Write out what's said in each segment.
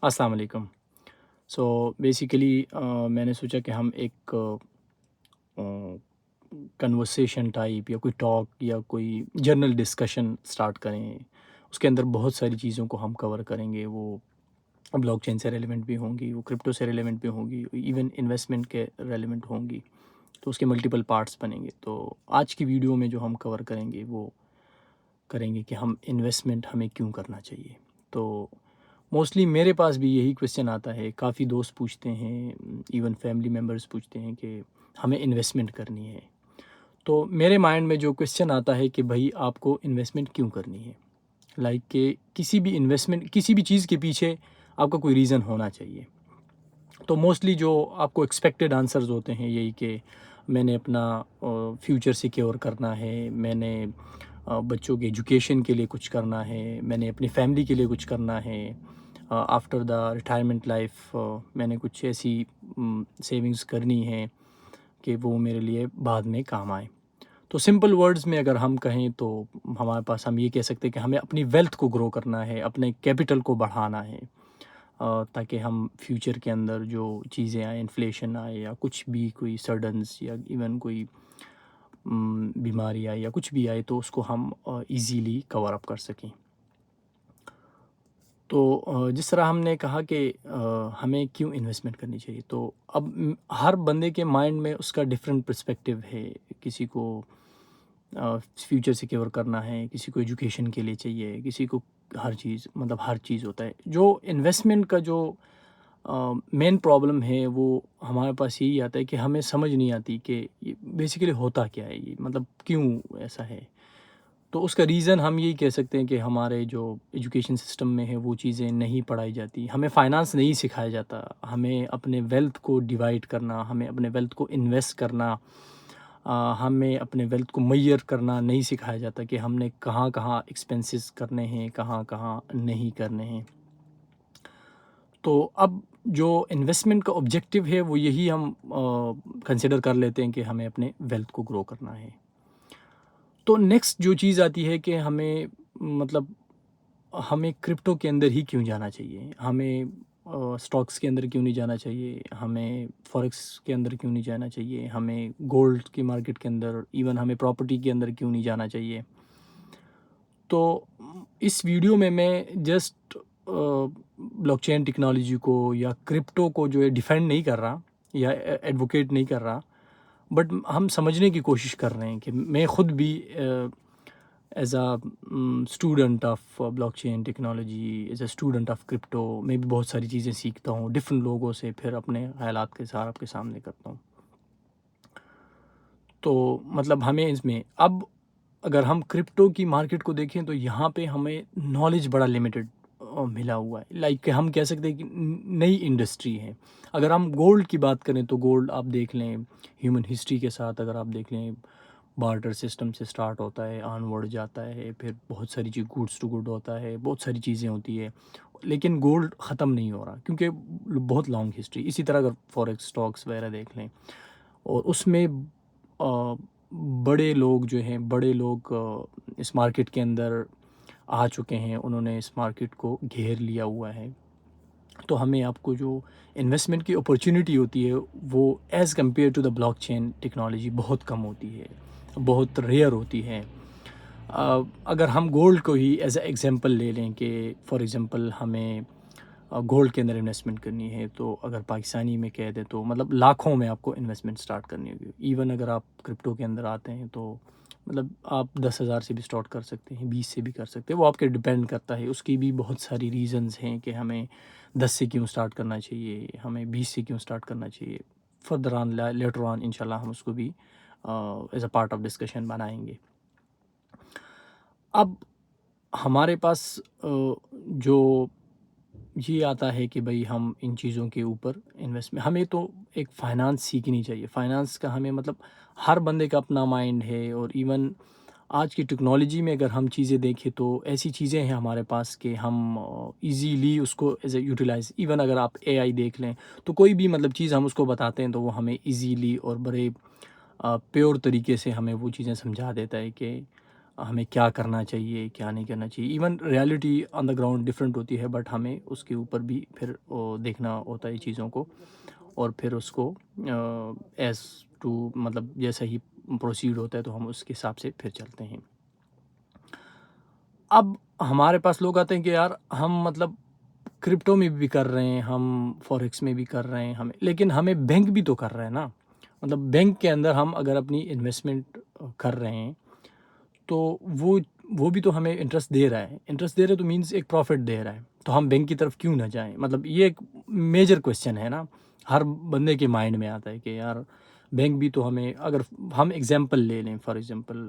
السلام علیکم۔ So basically میں نے سوچا کہ ہم ایک کنورسیشن ٹائپ یا کوئی ٹاک یا کوئی جرنل ڈسکشن اسٹارٹ کریں۔ اس کے اندر بہت ساری چیزوں کو ہم کور کریں گے، وہ بلاک چین سے ریلیونٹ بھی ہوں گی، وہ کرپٹو سے ریلیونٹ بھی ہوں گی، ایون انویسٹمنٹ کے ریلیونٹ ہوں گی، تو اس کے ملٹیپل پارٹس بنیں گے۔ تو آج کی ویڈیو میں جو ہم کور کریں گے وہ کریں گے کہ ہم انویسٹمنٹ ہمیں کیوں کرنا چاہیے۔ تو موسٹلی میرے پاس بھی یہی کویشچن آتا ہے، کافی دوست پوچھتے ہیں، ایون فیملی ممبرس پوچھتے ہیں کہ ہمیں انویسٹمنٹ کرنی ہے۔ تو میرے مائنڈ میں جو کویشچن آتا ہے کہ بھائی آپ کو انویسٹمنٹ کیوں کرنی ہے، لائک کہ کسی بھی انویسٹمنٹ کسی بھی چیز کے پیچھے آپ کا کوئی ریزن ہونا چاہیے۔ تو موسٹلی جو آپ کو ایکسپیکٹڈ آنسرز ہوتے ہیں یہی کہ میں نے اپنا فیوچر سیکیور کرنا ہے، میں نے بچوں کے ایجوکیشن کے لیے کچھ کرنا ہے، میں نے اپنی فیملی کے لیے کچھ کرنا ہے، آفٹر دا ریٹائرمنٹ لائف میں نے کچھ ایسی سیونگز کرنی ہے کہ وہ میرے لیے بعد میں کام آئے۔ تو سمپل ورڈز میں اگر ہم کہیں تو ہمارے پاس ہم یہ کہہ سکتے ہیں کہ ہمیں اپنی ویلتھ کو گرو کرنا ہے، اپنے کیپٹل کو بڑھانا ہے، تاکہ ہم فیوچر کے اندر جو چیزیں آئیں، انفلیشن آئے یا کچھ بھی کوئی سڈنس یا ایون کوئی بیماری آئے یا کچھ بھی آئے تو اس کو ہم ایزیلی کور اپ کر سکیں۔ تو جس طرح ہم نے کہا کہ ہمیں کیوں انویسٹمنٹ کرنی چاہیے، تو اب ہر بندے کے مائنڈ میں اس کا ڈفرینٹ پرسپیکٹیو ہے۔ کسی کو فیوچر سیکیور کرنا ہے، کسی کو ایجوکیشن کے لیے چاہیے، کسی کو ہر چیز ہوتا ہے۔ جو انویسٹمنٹ کا جو مین پرابلم ہے وہ ہمارے پاس یہی آتا ہے کہ ہمیں سمجھ نہیں آتی کہ بیسیکلی ہوتا کیا ہے، یہ مطلب کیوں ایسا ہے۔ تو اس کا ریزن ہم یہی کہہ سکتے ہیں کہ ہمارے جو ایجوکیشن سسٹم میں ہے وہ چیزیں نہیں پڑھائی جاتی، ہمیں فائنانس نہیں سکھایا جاتا، ہمیں اپنے ویلتھ کو ڈیوائڈ کرنا، ہمیں اپنے ویلتھ کو انویسٹ کرنا، ہمیں اپنے ویلتھ کو میئر کرنا نہیں سکھایا جاتا کہ ہم نے کہاں کہاں ایکسپینسز کرنے ہیں، کہاں کہاں نہیں کرنے ہیں۔ تو اب جو انویسٹمنٹ کا آبجیکٹیو ہے وہ یہی ہم کنسیڈر کر لیتے ہیں کہ ہمیں اپنے ویلتھ کو گرو کرنا ہے۔ تو نیکسٹ جو چیز آتی ہے کہ ہمیں کرپٹو کے اندر ہی کیوں جانا چاہیے، ہمیں سٹاکس کے اندر کیوں نہیں جانا چاہیے، ہمیں فوریکس کے اندر کیوں نہیں جانا چاہیے، ہمیں گولڈ کی مارکیٹ کے اندر، ایون ہمیں پراپرٹی کے اندر کیوں نہیں جانا چاہیے۔ تو اس ویڈیو میں جسٹ بلاک چین ٹیکنالوجی کو یا کرپٹو کو جو ہے ڈیفینڈ نہیں کر رہا یا ایڈوکیٹ نہیں کر رہا، بٹ ہم سمجھنے کی کوشش کر رہے ہیں کہ میں خود بھی as a student of blockchain technology, as a student of crypto, میں بھی بہت ساری چیزیں سیکھتا ہوں ڈفرینٹ لوگوں سے، پھر اپنے خیالات کے ساتھ آپ کے سامنے کرتا ہوں۔ تو ہمیں اس میں اب اگر ہم کرپٹو کی مارکیٹ کو دیکھیں تو یہاں پہ ہمیں نالج بڑا لمیٹڈ ملا ہوا ہے، لائک کہ ہم کہہ سکتے ہیں کہ نئی انڈسٹری ہے۔ اگر ہم گولڈ کی بات کریں تو گولڈ آپ دیکھ لیں ہیومن ہسٹری کے ساتھ، اگر آپ دیکھ لیں بارٹر سسٹم سے سٹارٹ ہوتا ہے، آن ورڈ جاتا ہے، پھر بہت ساری چیز گوڈس ٹو گڈ ہوتا ہے، بہت ساری چیزیں ہوتی ہے، لیکن گولڈ ختم نہیں ہو رہا کیونکہ بہت لانگ ہسٹری۔ اسی طرح اگر فوریکس اسٹاکس وغیرہ دیکھ لیں، اور اس میں بڑے لوگ اس مارکیٹ کے اندر آ چکے ہیں، انہوں نے اس مارکیٹ کو گھیر لیا ہوا ہے۔ تو ہمیں آپ کو جو انویسٹمنٹ کی اپرچونیٹی ہوتی ہے وہ as compare to the blockchain technology بہت کم ہوتی ہے، بہت ریئر ہوتی ہے۔ اگر ہم گولڈ کو ہی ایز اے ایگزامپل لے لیں کہ فار ایگزامپل ہمیں گولڈ کے اندر انویسٹمنٹ کرنی ہے، تو اگر پاکستانی میں کہہ دیں تو لاکھوں میں آپ کو انویسٹمنٹ سٹارٹ کرنی ہوگی۔ ایون اگر آپ کرپٹو کے اندر آتے ہیں تو آپ 10,000 سے بھی سٹارٹ کر سکتے ہیں، 20 سے بھی کر سکتے ہیں، وہ آپ کے ڈیپینڈ کرتا ہے۔ اس کی بھی بہت ساری ریزنز ہیں کہ ہمیں 10 سے کیوں سٹارٹ کرنا چاہیے، ہمیں 20 سے کیوں سٹارٹ کرنا چاہیے۔ فردر آن لیٹر آن انشاءاللہ ہم اس کو بھی as a part of discussion بنائیں گے۔ اب ہمارے پاس جو یہ آتا ہے کہ بھئی ہم ان چیزوں کے اوپر انویسٹمنٹ، ہمیں تو ایک فائنانس سیکھنی چاہیے۔ فائنانس کا ہمیں ہر بندے کا اپنا مائنڈ ہے، اور ایون آج کی ٹیکنالوجی میں اگر ہم چیزیں دیکھیں تو ایسی چیزیں ہیں ہمارے پاس کہ ہم ایزیلی اس کو ایز اے یوٹیلائز، ایون اگر آپ اے آئی دیکھ لیں تو کوئی بھی چیز ہم اس کو بتاتے ہیں تو وہ ہمیں ایزیلی اور بڑے پیور طریقے سے ہمیں وہ چیزیں سمجھا دیتا ہے کہ ہمیں کیا کرنا چاہیے کیا نہیں کرنا چاہیے. Even reality on the ground different ہوتی ہے، بٹ ہمیں اس کے اوپر بھی پھر دیکھنا ہوتا ہے چیزوں کو، اور پھر اس کو ایز ٹو مطلب جیسا ہی پروسیڈ ہوتا ہے تو ہم اس کے حساب سے پھر چلتے ہیں. اب ہمارے پاس لوگ آتے ہیں کہ یار ہم مطلب کرپٹو میں بھی کر رہے ہیں، ہم فوریکس میں بھی کر رہے ہیں، لیکن ہمیں بینک بھی تو کر رہے ہیں نا. مطلب بینک کے اندر ہم اگر اپنی انویسٹمنٹ کر رہے ہیں تو وہ بھی تو ہمیں انٹرسٹ دے رہا ہے. انٹرسٹ دے رہا ہے تو مینس ایک پروفٹ دے رہا ہے، تو ہم بینک کی طرف کیوں نہ جائیں؟ مطلب یہ ایک میجر کویسچن ہے نا، ہر بندے کے مائنڈ میں آتا ہے کہ یار بینک بھی تو ہمیں. اگر ہم ایگزامپل لے لیں، فار ایگزامپل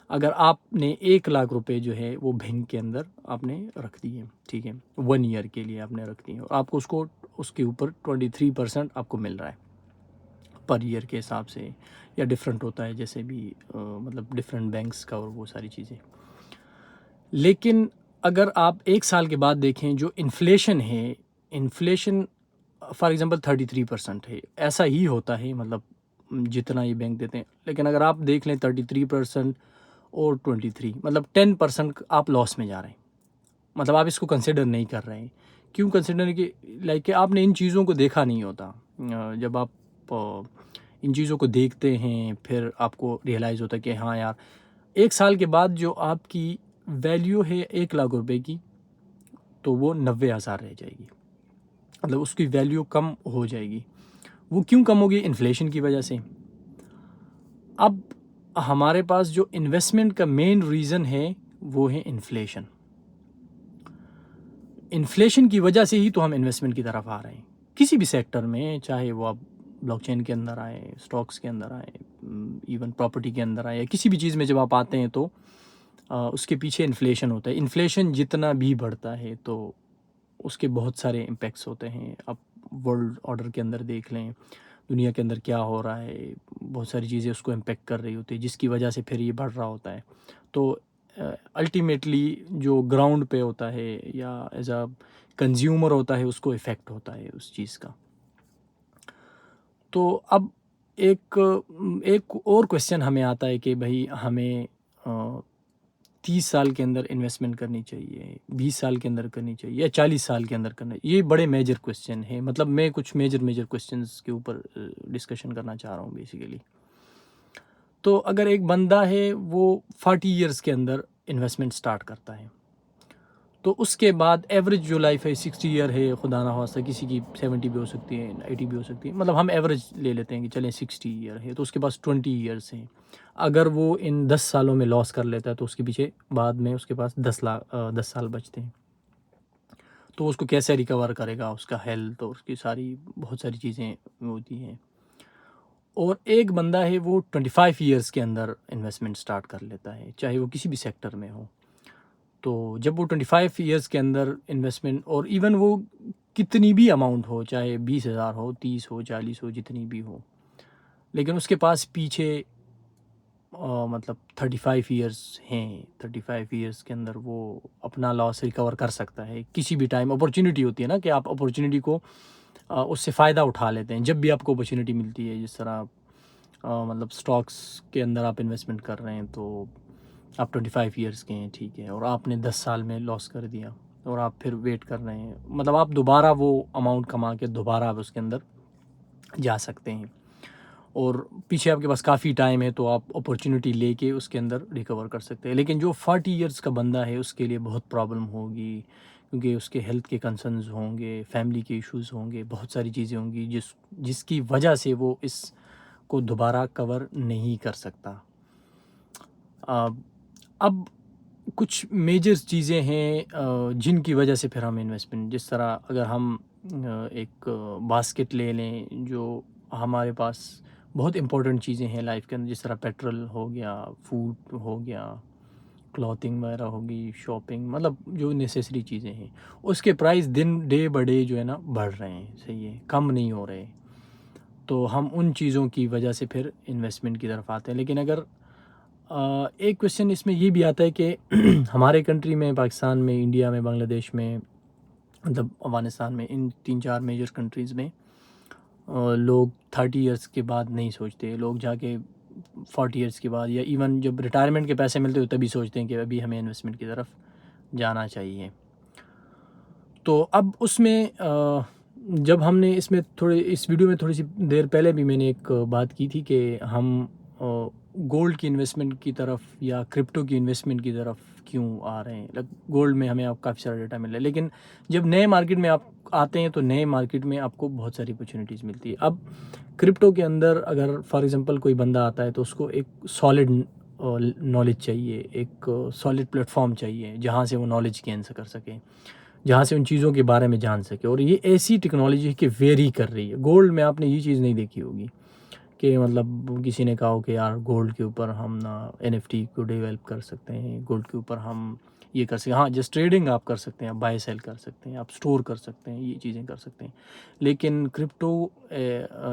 اگر آپ نے 1 لاکھ روپے جو ہے وہ بینک کے اندر آپ نے رکھ دیے، ٹھیک ہے، 1 ایئر کے لیے آپ نے رکھ دیے، اور آپ کو اس کے اوپر 23% آپ کو مل رہا ہے پر ایئر کے حساب سے، یا ڈفرینٹ ہوتا ہے جیسے بھی مطلب ڈفرینٹ بینکس کا اور وہ ساری چیزیں. لیکن اگر آپ 1 سال کے بعد دیکھیں جو انفلیشن ہے، انفلیشن فار ایگزامپل 33% ہے، ایسا ہی ہوتا ہے مطلب جتنا یہ بینک دیتے ہیں. لیکن اگر آپ دیکھ لیں 33% اور 23 مطلب 10% آپ لاس میں جا رہے ہیں. مطلب آپ اس کو کنسیڈر نہیں کر رہے ہیں. کیوں کنسیڈر؟ کہ لائک کہ آپ نے ان چیزوں کو دیکھا نہیں ہوتا. جب آپ ان چیزوں کو دیکھتے ہیں پھر آپ کو ریئلائز ہوتا ہے کہ ہاں یار 1 سال کے بعد جو آپ کی ویلیو ہے 1 لاکھ روپے کی تو وہ 90,000 رہ جائے گی. مطلب اس کی ویلیو کم ہو جائے گی. وہ کیوں کم ہوگی؟ انفلیشن کی وجہ سے. اب ہمارے پاس جو انویسٹمنٹ کا مین ریزن ہے وہ ہے انفلیشن. انفلیشن کی وجہ سے ہی تو ہم انویسٹمنٹ کی طرف آ رہے ہیں کسی بھی سیکٹر میں، چاہے وہ آپ بلاک چین کے اندر آئے، اسٹاکس کے اندر آئے، ایون پراپرٹی کے اندر آئے، یا کسی بھی چیز میں جب آپ آتے ہیں تو اس کے پیچھے انفلیشن ہوتا ہے. انفلیشن جتنا بھی بڑھتا ہے تو اس کے بہت سارے امپیکٹس ہوتے ہیں. آپ ورلڈ آرڈر کے اندر دیکھ لیں، دنیا کے اندر کیا ہو رہا ہے، بہت ساری چیزیں اس کو امپیکٹ کر رہی ہوتی ہے، جس کی وجہ سے پھر یہ بڑھ رہا ہوتا ہے. تو الٹیمیٹلی جو گراؤنڈ پہ ہوتا ہے یا ایز اے کنزیومر ہوتا ہے اس کو افیکٹ ہوتا ہے اس چیز کا. تو اب ایک اور کویسچن ہمیں آتا ہے کہ بھائی ہمیں 30 سال کے اندر انویسٹمنٹ کرنی چاہیے، 20 سال کے اندر کرنی چاہیے، یا 40 سال کے اندر کرنا چاہیے. یہ بڑے میجر کویسچن ہے. مطلب میں کچھ میجر کویسچنس کے اوپر ڈسکشن کرنا چاہ رہا ہوں بیسیکلی. تو اگر ایک بندہ ہے وہ 40 ایئرس کے اندر انویسٹمنٹ سٹارٹ کرتا ہے تو اس کے بعد ایوریج جو لائف ہے 60 ایئر ہے، خدا نہ خواستہ کسی کی 70 بھی ہو سکتی ہے، 80 بھی ہو سکتی ہے. مطلب ہم ایوریج لے لیتے ہیں کہ چلیں 60 ایئر ہے تو اس کے پاس 20 ایئرس ہیں. اگر وہ ان 10 سالوں میں لاس کر لیتا ہے تو اس کے پیچھے بعد میں اس کے پاس 10 سال بچتے ہیں. تو اس کو کیسے ریکور کرے گا؟ اس کا ہیلتھ اور اس کی بہت ساری چیزیں ہوتی ہیں. اور ایک بندہ ہے وہ 25 ایئرس کے اندر انویسٹمنٹ سٹارٹ کر لیتا ہے، چاہے وہ کسی بھی سیکٹر میں ہو. تو جب وہ 25 ایئرس کے اندر انویسٹمنٹ، اور ایون وہ کتنی بھی اماؤنٹ ہو، چاہے 20,000 ہو، 30 ہو، 40 ہو، جتنی بھی ہو، لیکن اس کے پاس پیچھے مطلب 35 ایئرس ہیں، 35 ایئرس کے اندر وہ اپنا لاس ریکور کر سکتا ہے. کسی بھی ٹائم اپورچونیٹی ہوتی ہے نا کہ آپ اپورچونیٹی کو اس سے فائدہ اٹھا لیتے ہیں جب بھی آپ کو اپورچونیٹی ملتی ہے. جس طرح مطلب سٹاکس کے اندر آپ انویسٹمنٹ کر رہے ہیں تو آپ 25 ایئرس کے ہیں، ٹھیک ہے، اور آپ نے 10 سال میں لاس کر دیا اور آپ پھر ویٹ کر رہے ہیں. مطلب آپ دوبارہ وہ اماؤنٹ کما کے دوبارہ آپ اس کے اندر جا سکتے ہیں، اور پیچھے آپ کے پاس کافی ٹائم ہے تو آپ اپورچونیٹی لے کے اس کے اندر ریکور کر سکتے ہیں. لیکن جو 40 ایئرس کا بندہ ہے اس کے لیے بہت پرابلم ہوگی، کیونکہ اس کے ہیلتھ کے کنسرنز ہوں گے، فیملی کے ایشوز ہوں گے، بہت ساری چیزیں ہوں گی جس کی وجہ سے وہ اس کو دوبارہ کور نہیں کر سکتا. اب کچھ میجر چیزیں ہیں جن کی وجہ سے پھر ہم انویسٹمنٹ، جس طرح اگر ہم ایک باسکٹ لے لیں جو ہمارے پاس بہت امپورٹنٹ چیزیں ہیں لائف کے اندر، جس طرح پیٹرول ہو گیا، فوڈ ہو گیا، کلوتھنگ وغیرہ ہوگی، شاپنگ، مطلب جو نیسیسری چیزیں ہیں، اس کے پرائز ڈے بائی ڈے جو ہے نا بڑھ رہے ہیں، صحیح ہے، کم نہیں ہو رہے. تو ہم ان چیزوں کی وجہ سے پھر انویسٹمنٹ کی طرف آتے ہیں. لیکن اگر ایک کویسچن اس میں یہ بھی آتا ہے کہ ہمارے کنٹری میں، پاکستان میں، انڈیا میں، بنگلہ دیش میں، مطلب افغانستان میں، ان 3-4 میجر کنٹریز میں لوگ 30 ایئرس کے بعد نہیں سوچتے. لوگ جا کے 40 ایئرس کے بعد، یا ایون جب ریٹائرمنٹ کے پیسے ملتے ہو تبھی سوچتے ہیں کہ ابھی ہمیں انویسٹمنٹ کی طرف جانا چاہیے. تو اب اس میں جب ہم نے اس ویڈیو میں تھوڑی سی دیر پہلے بھی میں نے ایک بات کی تھی کہ ہم گولڈ کی انویسٹمنٹ کی طرف یا کرپٹو کی انویسٹمنٹ کی طرف کیوں آ رہے ہیں. گولڈ میں ہمیں اب کافی سارا ڈیٹا مل رہا ہے، لیکن جب نئے مارکیٹ میں آپ آتے ہیں تو نئے مارکیٹ میں آپ کو بہت ساری اپرچونیٹیز ملتی ہے. اب کرپٹو کے اندر اگر فار ایگزامپل کوئی بندہ آتا ہے تو اس کو ایک سالڈ نالج چاہیے، ایک سالڈ پلیٹ فارم چاہیے جہاں سے وہ نالج گین کر سکے، جہاں سے ان چیزوں کے بارے میں جان سکے. اور یہ ایسی ٹیکنالوجی ہے کہ ویری کر رہی ہے. گولڈ میں آپ نے یہ چیز نہیں دیکھی ہوگی کہ مطلب کسی نے کہا ہو کہ یار گولڈ کے اوپر ہم نا NFT کو ڈیولپ کر سکتے ہیں، گولڈ کے اوپر ہم یہ کر سکتے ہیں. ہاں جسٹ ٹریڈنگ آپ کر سکتے ہیں، آپ بائی سیل کر سکتے ہیں، آپ اسٹور کر سکتے ہیں، یہ چیزیں کر سکتے ہیں. لیکن کرپٹو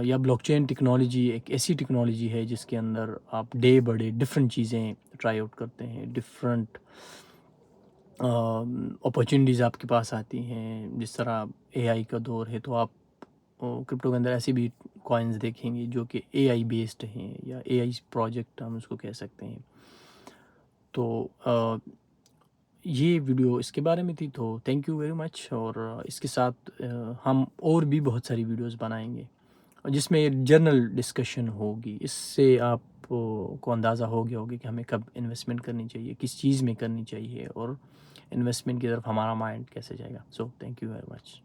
یا بلاک چین ٹیکنالوجی ایک ایسی ٹیکنالوجی ہے جس کے اندر آپ ڈے بائی ڈے ڈفرینٹ چیزیں ٹرائی آؤٹ کرتے ہیں، ڈفرینٹ اپرچونیٹیز آپ کے پاس آتی ہیں. جس طرح AI کا دور ہے تو آپ کرپٹو کے اندر ایسی بھی کوائنز دیکھیں گے جو کہ AI بیسڈ ہیں یا AI پروجیکٹ ہم اس کو کہہ سکتے ہیں. تو یہ ویڈیو اس کے بارے میں تھی. تو تھینک یو ویری مچ. اور اس کے ساتھ ہم اور بھی بہت ساری ویڈیوز بنائیں گے جس میں جنرل ڈسکشن ہوگی. اس سے آپ کو اندازہ ہو گیا ہوگا کہ ہمیں کب انویسٹمنٹ کرنی چاہیے، کس چیز میں کرنی چاہیے، اور انویسٹمنٹ کی طرف ہمارا مائنڈ کیسے جائے گا. So thank you very much.